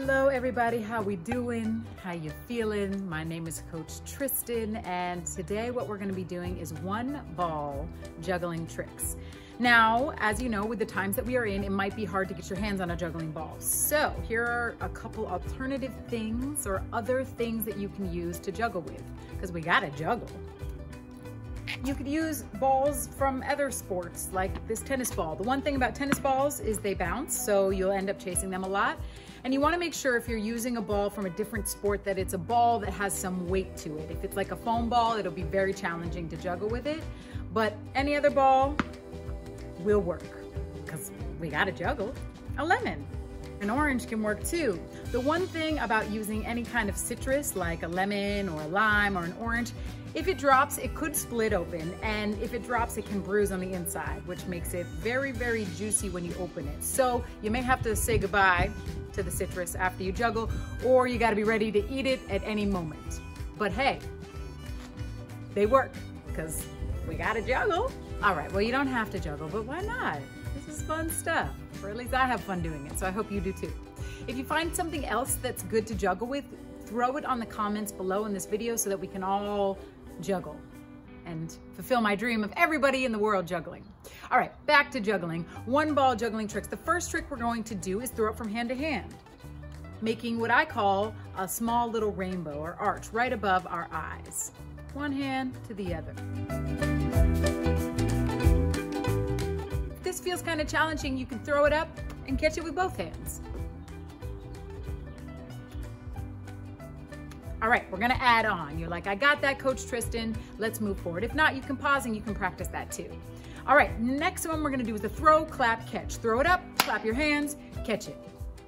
Hello everybody, how we doing? How you feeling? My name is Coach Tristan, and today what we're going to be doing is one ball juggling tricks. Now, as you know, with the times that we are in, it might be hard to get your hands on a juggling ball. So here are a couple alternative things or other things that you can use to juggle with, because we gotta juggle. You could use balls from other sports like this tennis ball. The one thing about tennis balls is they bounce, so you'll end up chasing them a lot. And you want to make sure if you're using a ball from a different sport that it's a ball that has some weight to it. If it's like a foam ball, it'll be very challenging to juggle with it. But any other ball will work because we got to juggle. A lemon. An orange can work too. The one thing about using any kind of citrus like a lemon or a lime or an orange, if it drops, it could split open, and if it drops, it can bruise on the inside, which makes it very, very juicy when you open it. So you may have to say goodbye to the citrus after you juggle, or you gotta be ready to eat it at any moment. But hey, they work because we gotta juggle. All right, well, you don't have to juggle, but why not? This is fun stuff, or at least I have fun doing it, so I hope you do too. If you find something else that's good to juggle with, throw it on the comments below in this video so that we can all juggle and fulfill my dream of everybody in the world juggling. All right, back to juggling. One ball juggling tricks. The first trick we're going to do is throw it from hand to hand, making what I call a small little rainbow or arch right above our eyes. One hand to the other. If this feels kind of challenging, you can throw it up and catch it with both hands. All right, we're gonna add on. You're like, I got that, Coach Tristan. Let's move forward. If not, you can pause and you can practice that too. All right, next one we're gonna do is the throw, clap, catch. Throw it up, clap your hands, catch it.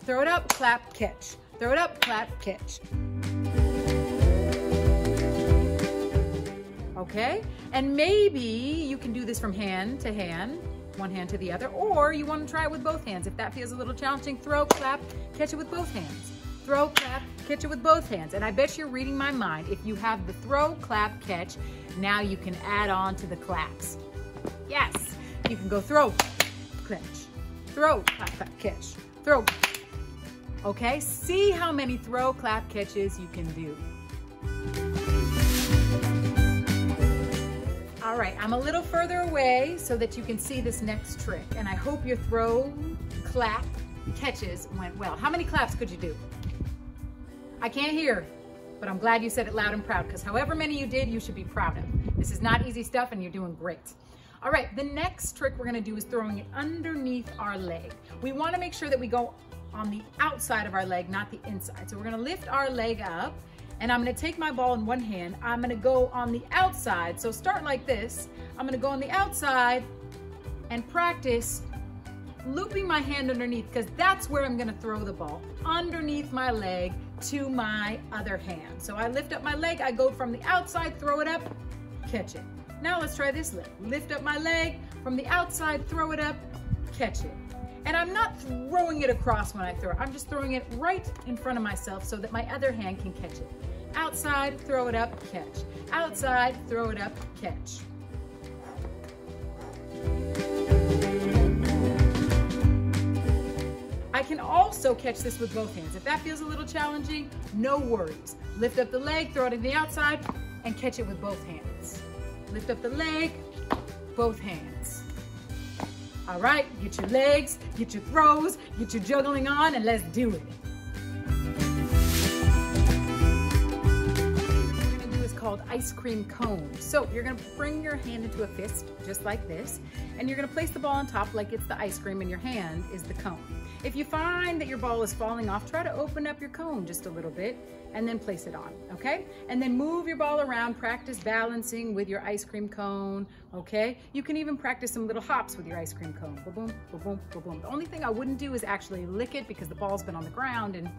Throw it up, clap, catch. Throw it up, clap, catch. Okay, and maybe you can do this from hand to hand, one hand to the other, or you wanna try it with both hands. If that feels a little challenging, throw, clap, catch it with both hands. Throw, clap, catch it with both hands. And I bet you're reading my mind. If you have the throw, clap, catch, now you can add on to the claps. Yes, you can go throw, catch, throw, clap, clap, catch, throw. Okay, see how many throw, clap, catches you can do. All right, I'm a little further away so that you can see this next trick. And I hope your throw, clap, catches went well. How many claps could you do? I can't hear, but I'm glad you said it loud and proud, because however many you did, you should be proud of. This is not easy stuff and you're doing great. All right, the next trick we're gonna do is throwing it underneath our leg. We wanna make sure that we go on the outside of our leg, not the inside. So we're gonna lift our leg up, and I'm gonna take my ball in one hand. I'm gonna go on the outside. So start like this. I'm gonna go on the outside and practice looping my hand underneath, because that's where I'm gonna throw the ball, underneath my leg to my other hand. So I lift up my leg, I go from the outside, throw it up, catch it. Now let's try this leg. Lift up my leg, from the outside, throw it up, catch it. And I'm not throwing it across when I throw it, I'm just throwing it right in front of myself so that my other hand can catch it. Outside, throw it up, catch. Outside, throw it up, catch. I can also catch this with both hands. If that feels a little challenging, no worries. Lift up the leg, throw it to the outside, and catch it with both hands. Lift up the leg, both hands. All right, get your legs, get your throws, get your juggling on, and let's do it. What we're gonna do is called ice cream cone. So you're gonna bring your hand into a fist, just like this, and you're gonna place the ball on top like it's the ice cream, and your hand is the cone. If you find that your ball is falling off, try to open up your cone just a little bit and then place it on, okay? And then move your ball around, practice balancing with your ice cream cone, okay? You can even practice some little hops with your ice cream cone. Boom, boom, boom, boom, boom. The only thing I wouldn't do is actually lick it, because the ball's been on the ground and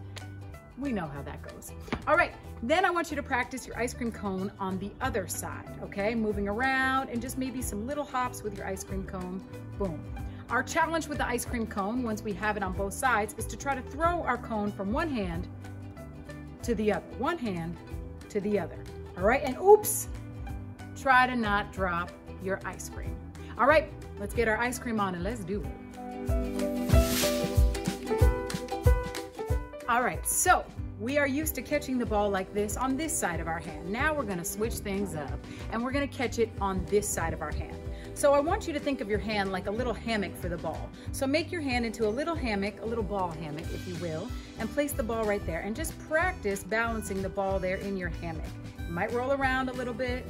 we know how that goes. All right, then I want you to practice your ice cream cone on the other side, okay? Moving around and just maybe some little hops with your ice cream cone, boom. Our challenge with the ice cream cone, once we have it on both sides, is to try to throw our cone from one hand to the other. One hand to the other. All right, and oops, try to not drop your ice cream. All right, let's get our ice cream on and let's do it. All right, so we are used to catching the ball like this on this side of our hand. Now we're gonna switch things up and we're gonna catch it on this side of our hand. So I want you to think of your hand like a little hammock for the ball. So make your hand into a little hammock, a little ball hammock, if you will, and place the ball right there and just practice balancing the ball there in your hammock. You might roll around a little bit,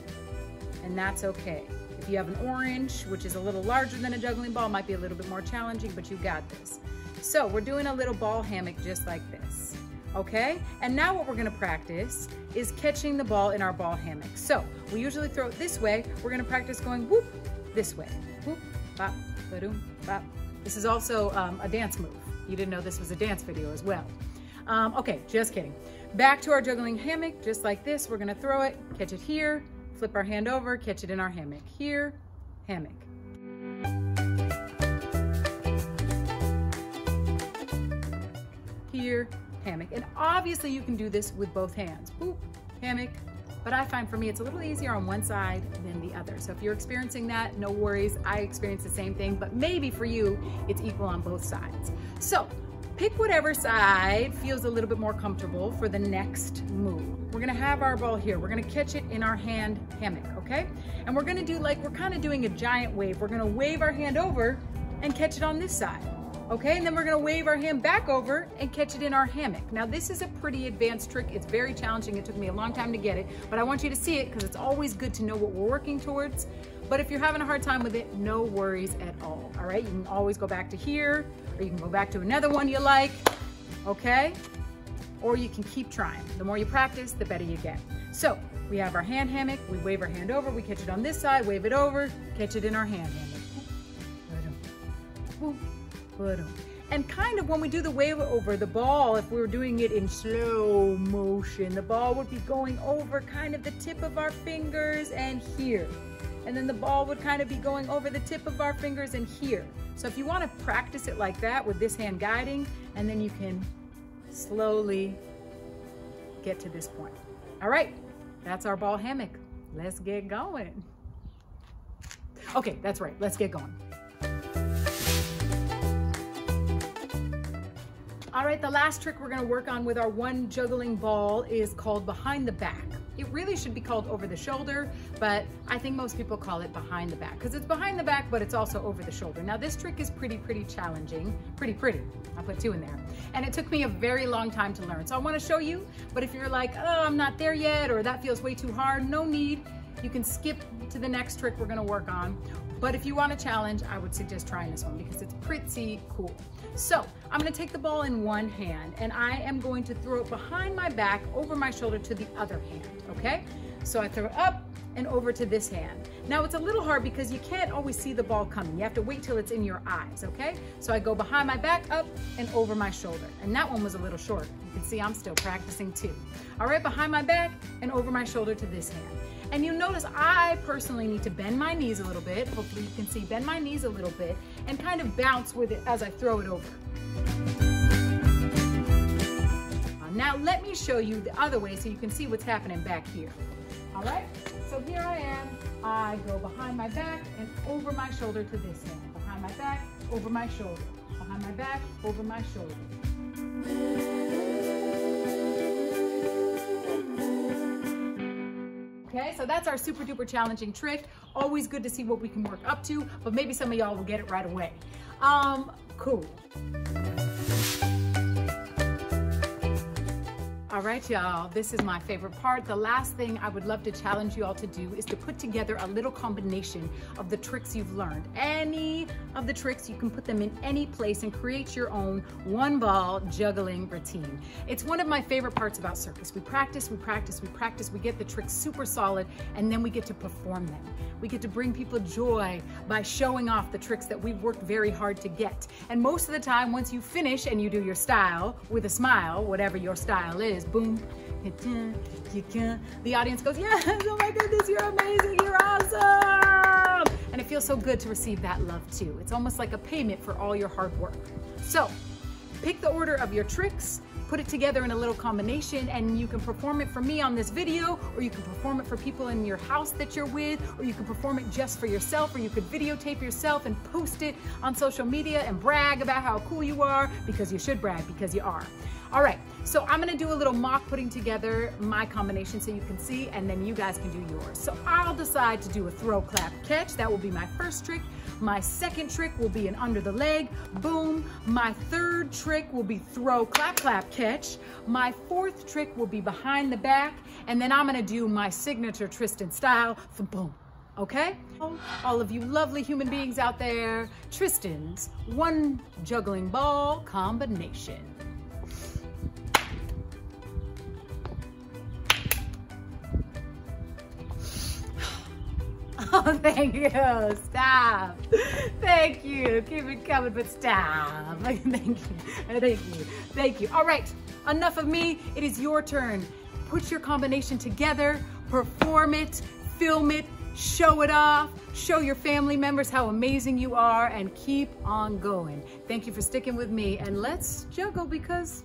and that's okay. If you have an orange, which is a little larger than a juggling ball, might be a little bit more challenging, but you got this. So we're doing a little ball hammock just like this. Okay, and now what we're gonna practice is catching the ball in our ball hammock. So we usually throw it this way. We're gonna practice going whoop this way. Whoop, bop, ba-doom, bop. This is also a dance move. You didn't know this was a dance video as well. Okay, just kidding. Back to our juggling hammock, just like this. We're gonna throw it, catch it here, flip our hand over, catch it in our hammock. Here, hammock. Here, hammock. And obviously you can do this with both hands. Boop, hammock. But I find for me it's a little easier on one side than the other. So if you're experiencing that, no worries. I experience the same thing, but maybe for you it's equal on both sides. So pick whatever side feels a little bit more comfortable for the next move. We're gonna have our ball here. We're gonna catch it in our hand hammock, okay? And we're gonna do like, we're kind of doing a giant wave. We're gonna wave our hand over and catch it on this side. Okay, and then we're gonna wave our hand back over and catch it in our hammock. Now this is a pretty advanced trick. It's very challenging. It took me a long time to get it, but I want you to see it because it's always good to know what we're working towards. But if you're having a hard time with it, no worries at all right? You can always go back to here, or you can go back to another one you like, okay? Or you can keep trying. The more you practice, the better you get. So we have our hand hammock, we wave our hand over, we catch it on this side, wave it over, catch it in our hand hammock. And kind of when we do the wave over, the ball, if we were doing it in slow motion, the ball would be going over kind of the tip of our fingers and here. And then the ball would kind of be going over the tip of our fingers and here. So if you want to practice it like that with this hand guiding, and then you can slowly get to this point. All right, that's our ball hammock. Let's get going. Okay, that's right, let's get going. All right, the last trick we're gonna work on with our one juggling ball is called behind the back. It really should be called over the shoulder, but I think most people call it behind the back because it's behind the back, but it's also over the shoulder. Now this trick is pretty challenging, pretty. I put two in there. And it took me a very long time to learn. So I wanna show you, but if you're like, oh, I'm not there yet, or that feels way too hard, no need. You can skip to the next trick we're gonna work on. But if you want a challenge, I would suggest trying this one because it's pretty cool. So I'm gonna take the ball in one hand and I am going to throw it behind my back, over my shoulder to the other hand, okay? So I throw it up and over to this hand. Now it's a little hard because you can't always see the ball coming. You have to wait till it's in your eyes, okay? So I go behind my back, up and over my shoulder. And that one was a little short. You can see I'm still practicing too. All right, behind my back and over my shoulder to this hand. And you'll notice I personally need to bend my knees a little bit. Hopefully you can see, bend my knees a little bit and kind of bounce with it as I throw it over. Now let me show you the other way so you can see what's happening back here. All right, so here I am. I go behind my back and over my shoulder to this hand. Behind my back, over my shoulder. Behind my back, over my shoulder. Okay, so that's our super duper challenging trick. Always good to see what we can work up to, but maybe some of y'all will get it right away. Cool. All right, y'all, this is my favorite part. The last thing I would love to challenge you all to do is to put together a little combination of the tricks you've learned. Any of the tricks, you can put them in any place and create your own one ball juggling routine. It's one of my favorite parts about circus. We practice, we practice, we practice, we get the tricks super solid, and then we get to perform them. We get to bring people joy by showing off the tricks that we've worked very hard to get. And most of the time, once you finish and you do your style with a smile, whatever your style is, boom, the audience goes, yes, oh my goodness, you're amazing, you're awesome. And it feels so good to receive that love too. It's almost like a payment for all your hard work. So pick the order of your tricks, put it together in a little combination, and you can perform it for me on this video, or you can perform it for people in your house that you're with, or you can perform it just for yourself, or you could videotape yourself and post it on social media and brag about how cool you are, because you should brag, because you are. All right, so I'm gonna do a little mock putting together my combination so you can see, and then you guys can do yours. So I'll decide to do a throw, clap, catch. That will be my first trick. My second trick will be an under the leg, boom. My third trick will be throw, clap, clap, catch. My fourth trick will be behind the back, and then I'm gonna do my signature Tristan style, for boom. Okay? All of you lovely human beings out there, Tristan's one juggling ball combination. Oh, thank you. Stop. Thank you. Keep it coming, but stop. Thank you. Thank you. Thank you. All right. Enough of me. It is your turn. Put your combination together, perform it, film it, show it off, show your family members how amazing you are, and keep on going. Thank you for sticking with me, and let's juggle because